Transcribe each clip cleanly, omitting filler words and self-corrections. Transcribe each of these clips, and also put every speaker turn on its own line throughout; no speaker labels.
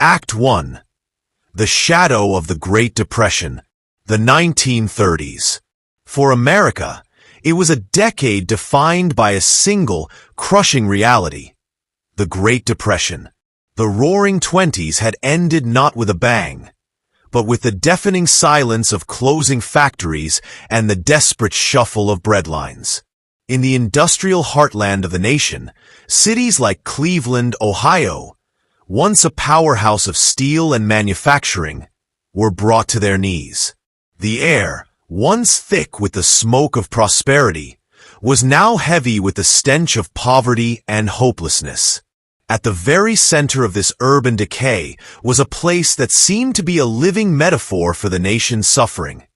Act 1. The Shadow of the Great Depression, the 1930s. For America, it was a decade defined by a single, crushing reality. The Great Depression. The Roaring Twenties had ended not with a bang, but with the deafening silence of closing factories and the desperate shuffle of breadlines. In the industrial heartland of the nation, cities like Cleveland, Ohio, once a powerhouse of steel and manufacturing, were brought to their knees. The air, once thick with the smoke of prosperity, was now heavy with the stench of poverty and hopelessness. At the very center of this urban decay was a place that seemed to be a living metaphor for the nation's suffering.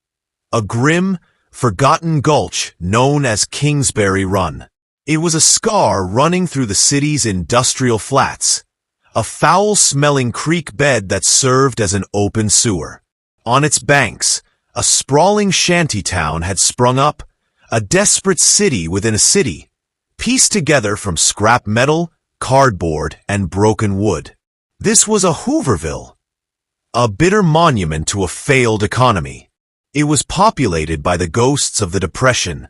A grim, forgotten gulch known as Kingsbury Run. It was a scar running through the city's industrial flats, a foul-smelling creek bed that served as an open sewer. On its banks, a sprawling shantytown had sprung up, a desperate city within a city, pieced together from scrap metal, cardboard, and broken wood. This was a Hooverville, a bitter monument to a failed economy. It was populated by the ghosts of the Depression,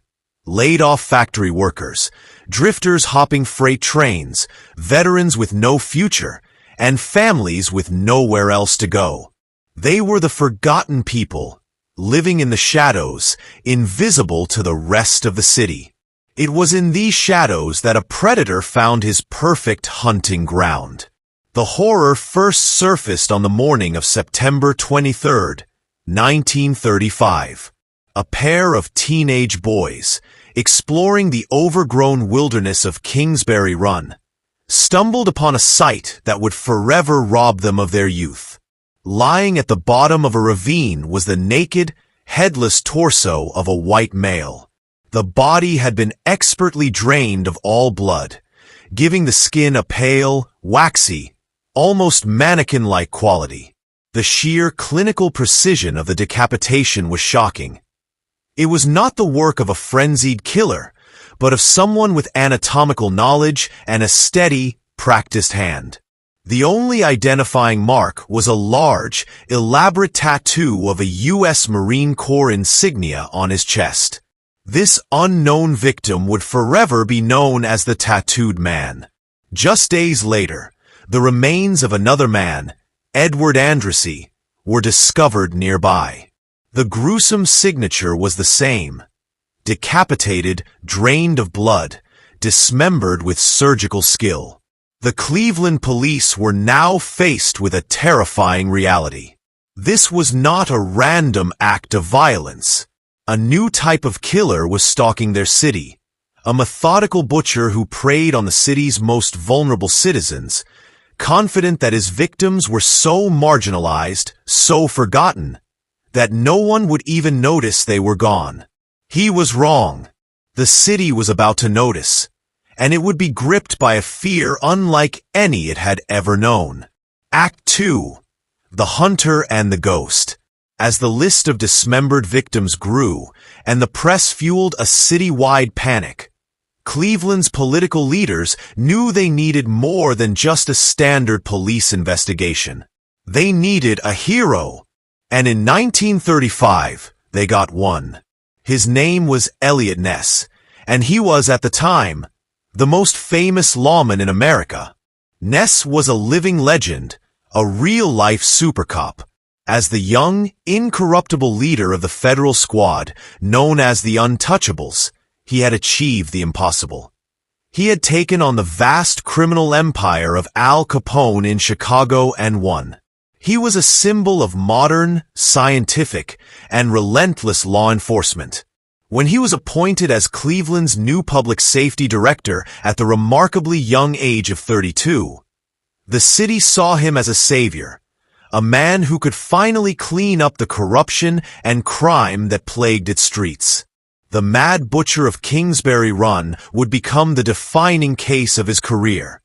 laid-off factory workers, drifters hopping freight trains, veterans with no future, and families with nowhere else to go. They were the forgotten people, living in the shadows, invisible to the rest of the city. It was in these shadows that a predator found his perfect hunting ground. The horror first surfaced on the morning of September 23, 1935. A pair of teenage boys, exploring the overgrown wilderness of Kingsbury Run, stumbled upon a sight that would forever rob them of their youth. Lying at the bottom of a ravine was the naked, headless torso of a white male. The body had been expertly drained of all blood, giving the skin a pale, waxy, almost mannequin-like quality. The sheer clinical precision of the decapitation was shocking. It was not the work of a frenzied killer, but of someone with anatomical knowledge and a steady, practiced hand. The only identifying mark was a large, elaborate tattoo of a U.S. Marine Corps insignia on his chest. This unknown victim would forever be known as the Tattooed Man. Just days later, the remains of another man, Edward Andrassy, were discovered nearby. The gruesome signature was the same: decapitated, drained of blood, dismembered with surgical skill. The Cleveland police were now faced with a terrifying reality. This was not a random act of violence. A new type of killer was stalking their city, a methodical butcher who preyed on the city's most vulnerable citizens, confident that his victims were so marginalized, so forgotten, that no one would even notice they were gone. He was wrong. The city was about to notice, and it would be gripped by a fear unlike any it had ever known. Act 2. The Hunter and the Ghost. As the list of dismembered victims grew, and the press fueled a city-wide panic, Cleveland's political leaders knew they needed more than just a standard police investigation. They needed a hero, and in 1935, they got one. His name was Eliot Ness, and he was, at the time, the most famous lawman in America. Ness was a living legend, a real-life supercop. As the young, incorruptible leader of the federal squad, known as the Untouchables, he had achieved the impossible. He had taken on the vast criminal empire of Al Capone in Chicago and won. He was a symbol of modern, scientific, and relentless law enforcement. When he was appointed as Cleveland's new public safety director at the remarkably young age of 32, the city saw him as a savior, a man who could finally clean up the corruption and crime that plagued its streets. The Mad Butcher of Kingsbury Run would become the defining case of his career,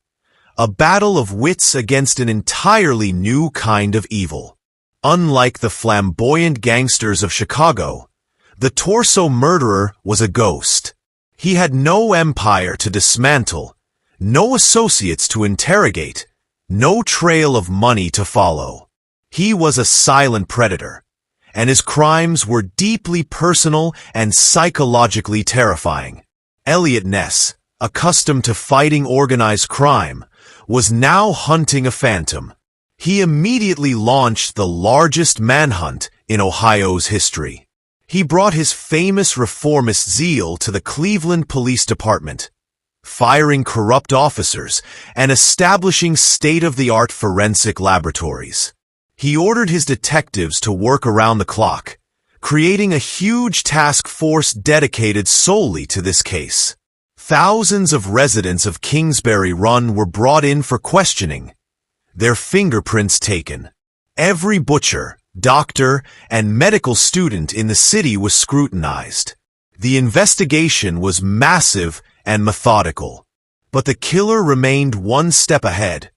a battle of wits against an entirely new kind of evil. Unlike the flamboyant gangsters of Chicago, the torso murderer was a ghost. He had no empire to dismantle, no associates to interrogate, no trail of money to follow. He was a silent predator, and his crimes were deeply personal and psychologically terrifying. Eliot Ness, accustomed to fighting organized crime, was now hunting a phantom. He immediately launched the largest manhunt in Ohio's history. He brought his famous reformist zeal to the Cleveland Police Department, firing corrupt officers and establishing state-of-the-art forensic laboratories. He ordered his detectives to work around the clock, creating a huge task force dedicated solely to this case. Thousands of residents of Kingsbury Run were brought in for questioning, their fingerprints taken. Every butcher, doctor, and medical student in the city was scrutinized. The investigation was massive and methodical, but the killer remained one step ahead,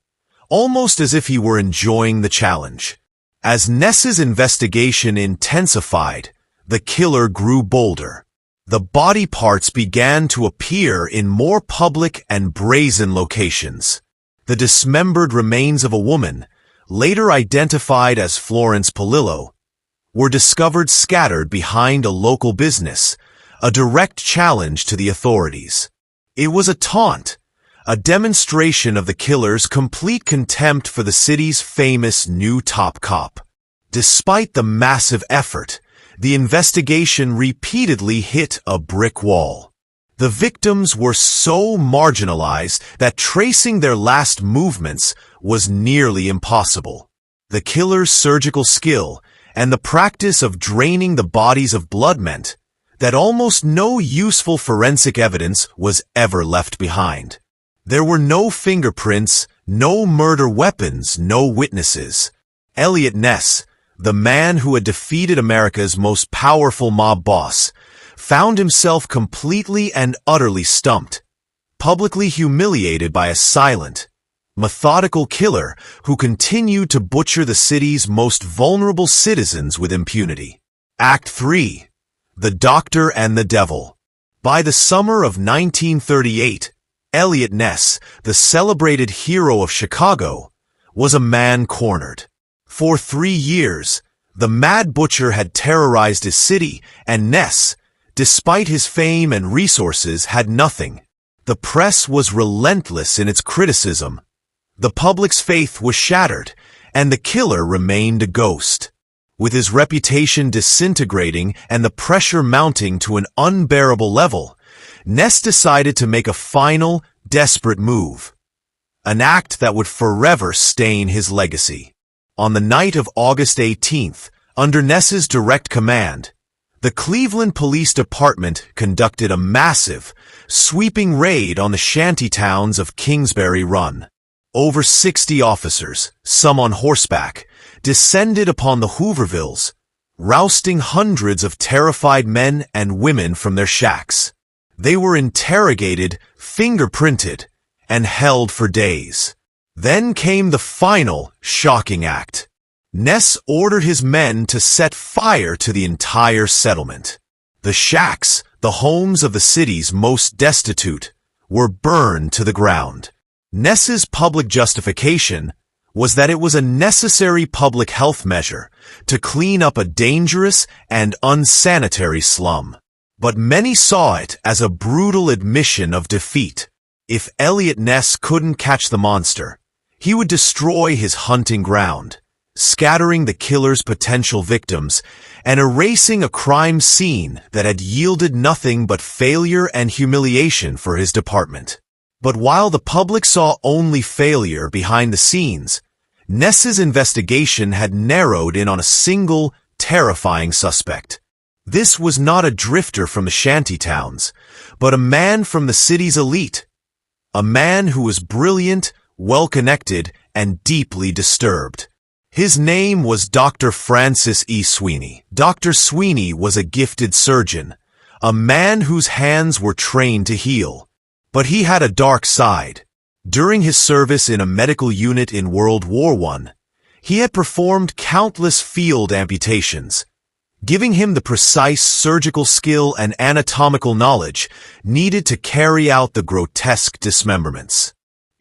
almost as if he were enjoying the challenge. As Ness's investigation intensified, the killer grew bolder. The body parts began to appear in more public and brazen locations. The dismembered remains of a woman, later identified as Florence Polillo, were discovered scattered behind a local business, a direct challenge to the authorities. It was a taunt, a demonstration of the killer's complete contempt for the city's famous new top cop. Despite the massive effort, the investigation repeatedly hit a brick wall. The victims were so marginalized that tracing their last movements was nearly impossible. The killer's surgical skill and the practice of draining the bodies of blood meant that almost no useful forensic evidence was ever left behind. There were no fingerprints, no murder weapons, no witnesses. Eliot Ness, the man who had defeated America's most powerful mob boss, found himself completely and utterly stumped, publicly humiliated by a silent, methodical killer who continued to butcher the city's most vulnerable citizens with impunity. Act 3. The Doctor and the Devil. By the summer of 1938, Eliot Ness, the celebrated hero of Chicago, was a man cornered. For 3 years, the Mad Butcher had terrorized his city, and Ness, despite his fame and resources, had nothing. The press was relentless in its criticism. The public's faith was shattered, and the killer remained a ghost. With his reputation disintegrating and the pressure mounting to an unbearable level, Ness decided to make a final, desperate move. An act that would forever stain his legacy. On the night of August 18th, under Ness's direct command, the Cleveland Police Department conducted a massive, sweeping raid on the shantytowns of Kingsbury Run. Over 60 officers, some on horseback, descended upon the Hoovervilles, rousting hundreds of terrified men and women from their shacks. They were interrogated, fingerprinted, and held for days. Then came the final, shocking act. Ness ordered his men to set fire to the entire settlement. The shacks, the homes of the city's most destitute, were burned to the ground. Ness's public justification was that it was a necessary public health measure to clean up a dangerous and unsanitary slum. But many saw it as a brutal admission of defeat. If Eliot Ness couldn't catch the monster, he would destroy his hunting ground, scattering the killer's potential victims and erasing a crime scene that had yielded nothing but failure and humiliation for his department. But while the public saw only failure behind the scenes, Ness's investigation had narrowed in on a single, terrifying suspect. This was not a drifter from the shantytowns, but a man from the city's elite. A man who was brilliant, well-connected, and deeply disturbed. His name was Dr. Francis E. Sweeney. Dr. Sweeney was a gifted surgeon, a man whose hands were trained to heal. But he had a dark side. During his service in a medical unit in World War I, he had performed countless field amputations, giving him the precise surgical skill and anatomical knowledge needed to carry out the grotesque dismemberments.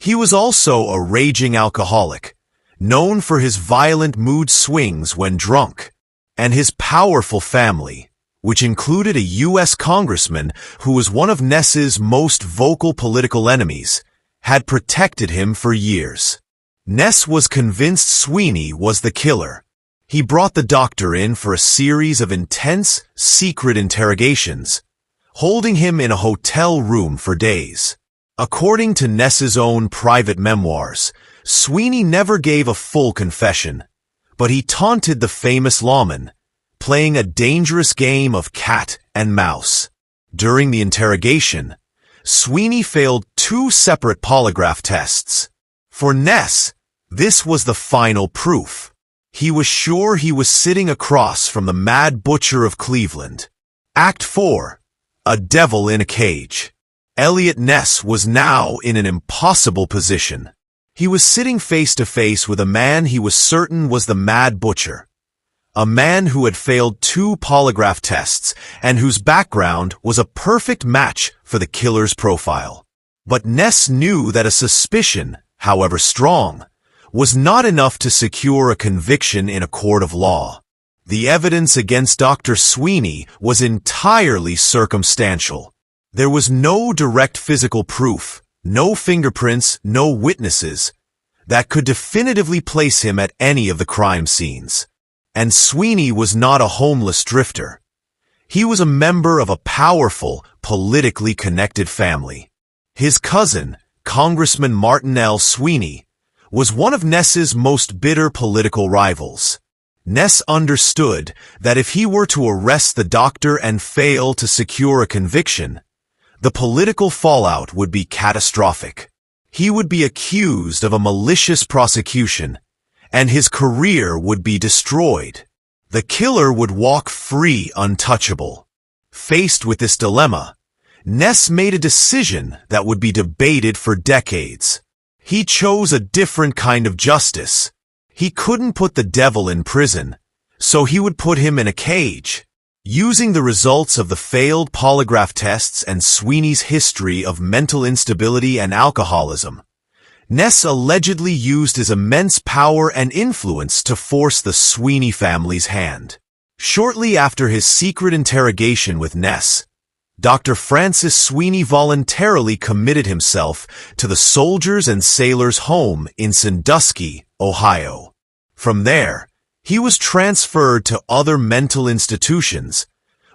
He was also a raging alcoholic, known for his violent mood swings when drunk, and his powerful family, which included a U.S. congressman who was one of Ness's most vocal political enemies, had protected him for years. Ness was convinced Sweeney was the killer. He brought the doctor in for a series of intense, secret interrogations, holding him in a hotel room for days. According to Ness's own private memoirs, Sweeney never gave a full confession, but he taunted the famous lawman, playing a dangerous game of cat and mouse. During the interrogation, Sweeney failed 2 separate polygraph tests. For Ness, this was the final proof. He was sure he was sitting across from the Mad Butcher of Cleveland. Act 4. A Devil in a Cage. Eliot Ness was now in an impossible position. He was sitting face to face with a man he was certain was the Mad Butcher. A man who had failed 2 polygraph tests and whose background was a perfect match for the killer's profile. But Ness knew that a suspicion, however strong, was not enough to secure a conviction in a court of law. The evidence against Dr. Sweeney was entirely circumstantial. There was no direct physical proof, no fingerprints, no witnesses, that could definitively place him at any of the crime scenes. And Sweeney was not a homeless drifter. He was a member of a powerful, politically connected family. His cousin, Congressman Martin L. Sweeney, was one of Ness's most bitter political rivals. Ness understood that if he were to arrest the doctor and fail to secure a conviction, the political fallout would be catastrophic. He would be accused of a malicious prosecution, and his career would be destroyed. The killer would walk free untouchable. Faced with this dilemma, Ness made a decision that would be debated for decades. He chose a different kind of justice. He couldn't put the devil in prison, so he would put him in a cage. Using the results of the failed polygraph tests and Sweeney's history of mental instability and alcoholism, Ness allegedly used his immense power and influence to force the Sweeney family's hand. Shortly after his secret interrogation with Ness, Dr. Francis Sweeney voluntarily committed himself to the Soldiers and Sailors' Home in Sandusky, Ohio. From there, he was transferred to other mental institutions,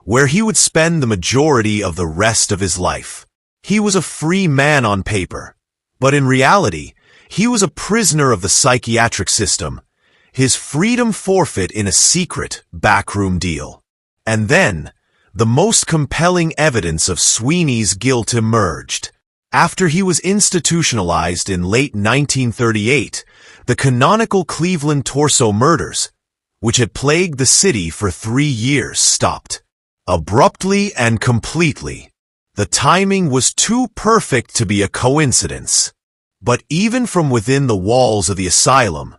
where he would spend the majority of the rest of his life. He was a free man on paper, but in reality, he was a prisoner of the psychiatric system, his freedom forfeit in a secret backroom deal. And then, the most compelling evidence of Sweeney's guilt emerged. After he was institutionalized in late 1938, the canonical Cleveland torso murders, which had plagued the city for 3 years, stopped. Abruptly and completely. The timing was too perfect to be a coincidence. But even from within the walls of the asylum,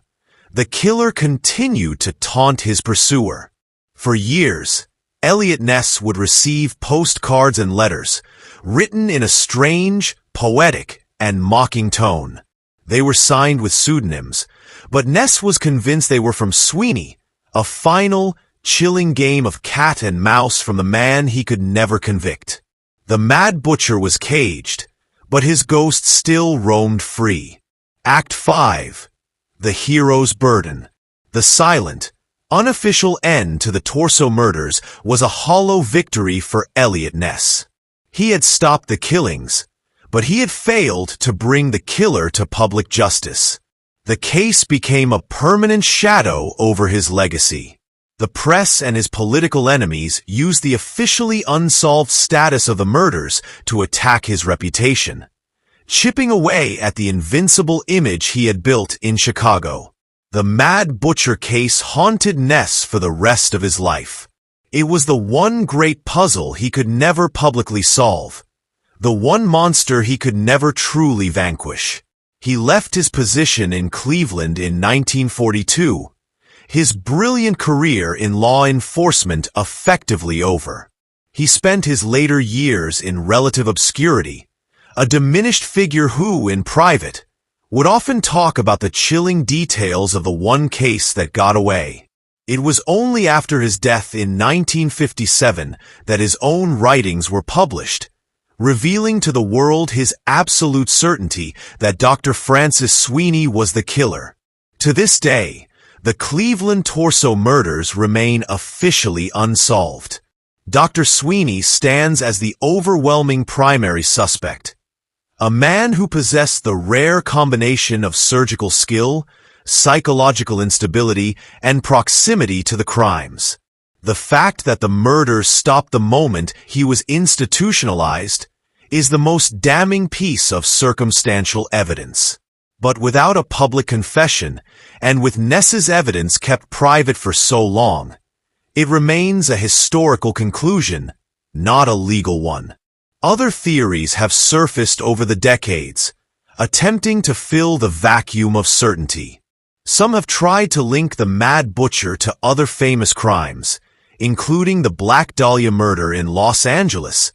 the killer continued to taunt his pursuer. For years, Eliot Ness would receive postcards and letters, written in a strange, poetic, and mocking tone. They were signed with pseudonyms, but Ness was convinced they were from Sweeney, a final, chilling game of cat and mouse from the man he could never convict. The Mad Butcher was caged, but his ghost still roamed free. Act 5. The Hero's Burden. The silent, unofficial end to the torso murders was a hollow victory for Eliot Ness. He had stopped the killings, but he had failed to bring the killer to public justice. The case became a permanent shadow over his legacy. The press and his political enemies used the officially unsolved status of the murders to attack his reputation, chipping away at the invincible image he had built in Chicago. The Mad Butcher case haunted Ness for the rest of his life. It was the one great puzzle he could never publicly solve, the one monster he could never truly vanquish. He left his position in Cleveland in 1942, his brilliant career in law enforcement effectively over. He spent his later years in relative obscurity, a diminished figure who, in private, would often talk about the chilling details of the one case that got away. It was only after his death in 1957 that his own writings were published, revealing to the world his absolute certainty that Dr. Francis Sweeney was the killer. To this day, the Cleveland torso murders remain officially unsolved. Dr. Sweeney stands as the overwhelming primary suspect, a man who possessed the rare combination of surgical skill, psychological instability, and proximity to the crimes. The fact that the murders stopped the moment he was institutionalized is the most damning piece of circumstantial evidence. But without a public confession, and with Ness's evidence kept private for so long, it remains a historical conclusion, not a legal one. Other theories have surfaced over the decades, attempting to fill the vacuum of certainty. Some have tried to link the Mad Butcher to other famous crimes, including the Black Dahlia murder in Los Angeles,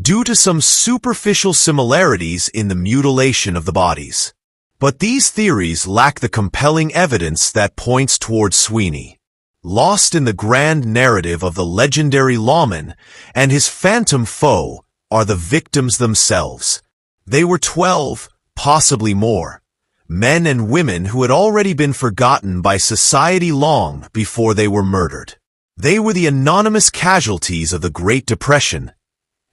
due to some superficial similarities in the mutilation of the bodies. But these theories lack the compelling evidence that points towards Sweeney. Lost in the grand narrative of the legendary lawman and his phantom foe are the victims themselves. They were 12, possibly more, men and women who had already been forgotten by society long before they were murdered. They were the anonymous casualties of the Great Depression,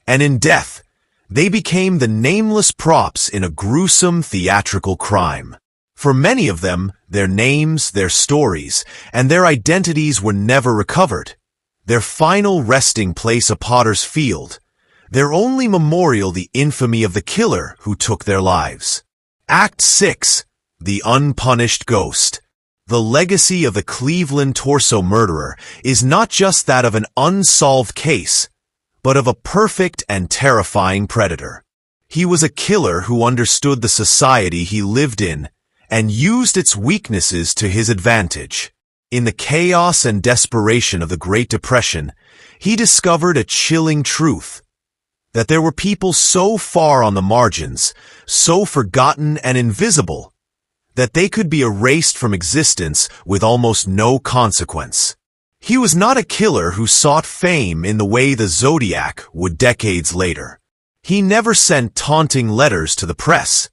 and in death, they became the nameless props in a gruesome theatrical crime. For many of them, their names, their stories, and their identities were never recovered. Their final resting place a potter's field, their only memorial the infamy of the killer who took their lives. Act 6. The Unpunished Ghost. The legacy of the Cleveland torso murderer is not just that of an unsolved case, but of a perfect and terrifying predator. He was a killer who understood the society he lived in and used its weaknesses to his advantage. In the chaos and desperation of the Great Depression, he discovered a chilling truth, that there were people so far on the margins, so forgotten and invisible, that they could be erased from existence with almost no consequence. He was not a killer who sought fame in the way the Zodiac would decades later. He never sent taunting letters to the press,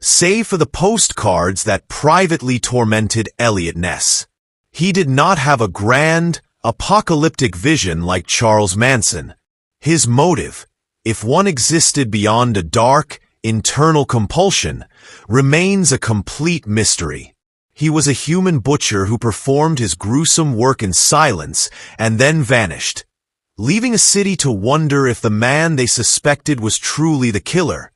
save for the postcards that privately tormented Eliot Ness. He did not have a grand, apocalyptic vision like Charles Manson. His motive, if one existed beyond a dark, internal compulsion, remains a complete mystery. He was a human butcher who performed his gruesome work in silence and then vanished, leaving a city to wonder if the man they suspected was truly the killer,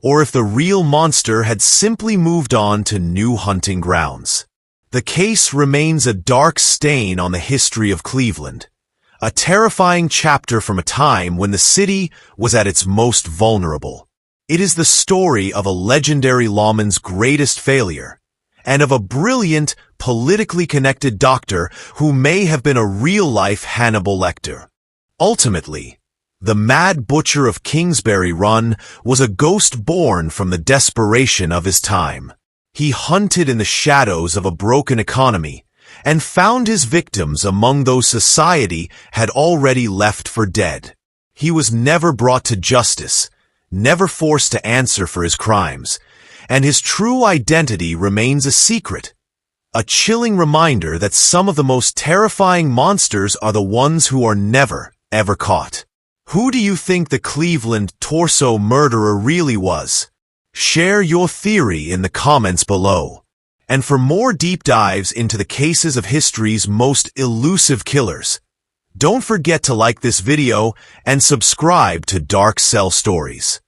or if the real monster had simply moved on to new hunting grounds. The case remains a dark stain on the history of Cleveland, a terrifying chapter from a time when the city was at its most vulnerable. It is the story of a legendary lawman's greatest failure, and of a brilliant, politically connected doctor who may have been a real-life Hannibal Lecter. Ultimately, the Mad Butcher of Kingsbury Run was a ghost born from the desperation of his time. He hunted in the shadows of a broken economy and found his victims among those society had already left for dead. He was never brought to justice, never forced to answer for his crimes, and his true identity remains a secret, a chilling reminder that some of the most terrifying monsters are the ones who are never, ever caught. Who do you think the Cleveland torso murderer really was? Share your theory in the comments below. And for more deep dives into the cases of history's most elusive killers, don't forget to like this video and subscribe to Dark Cell Stories.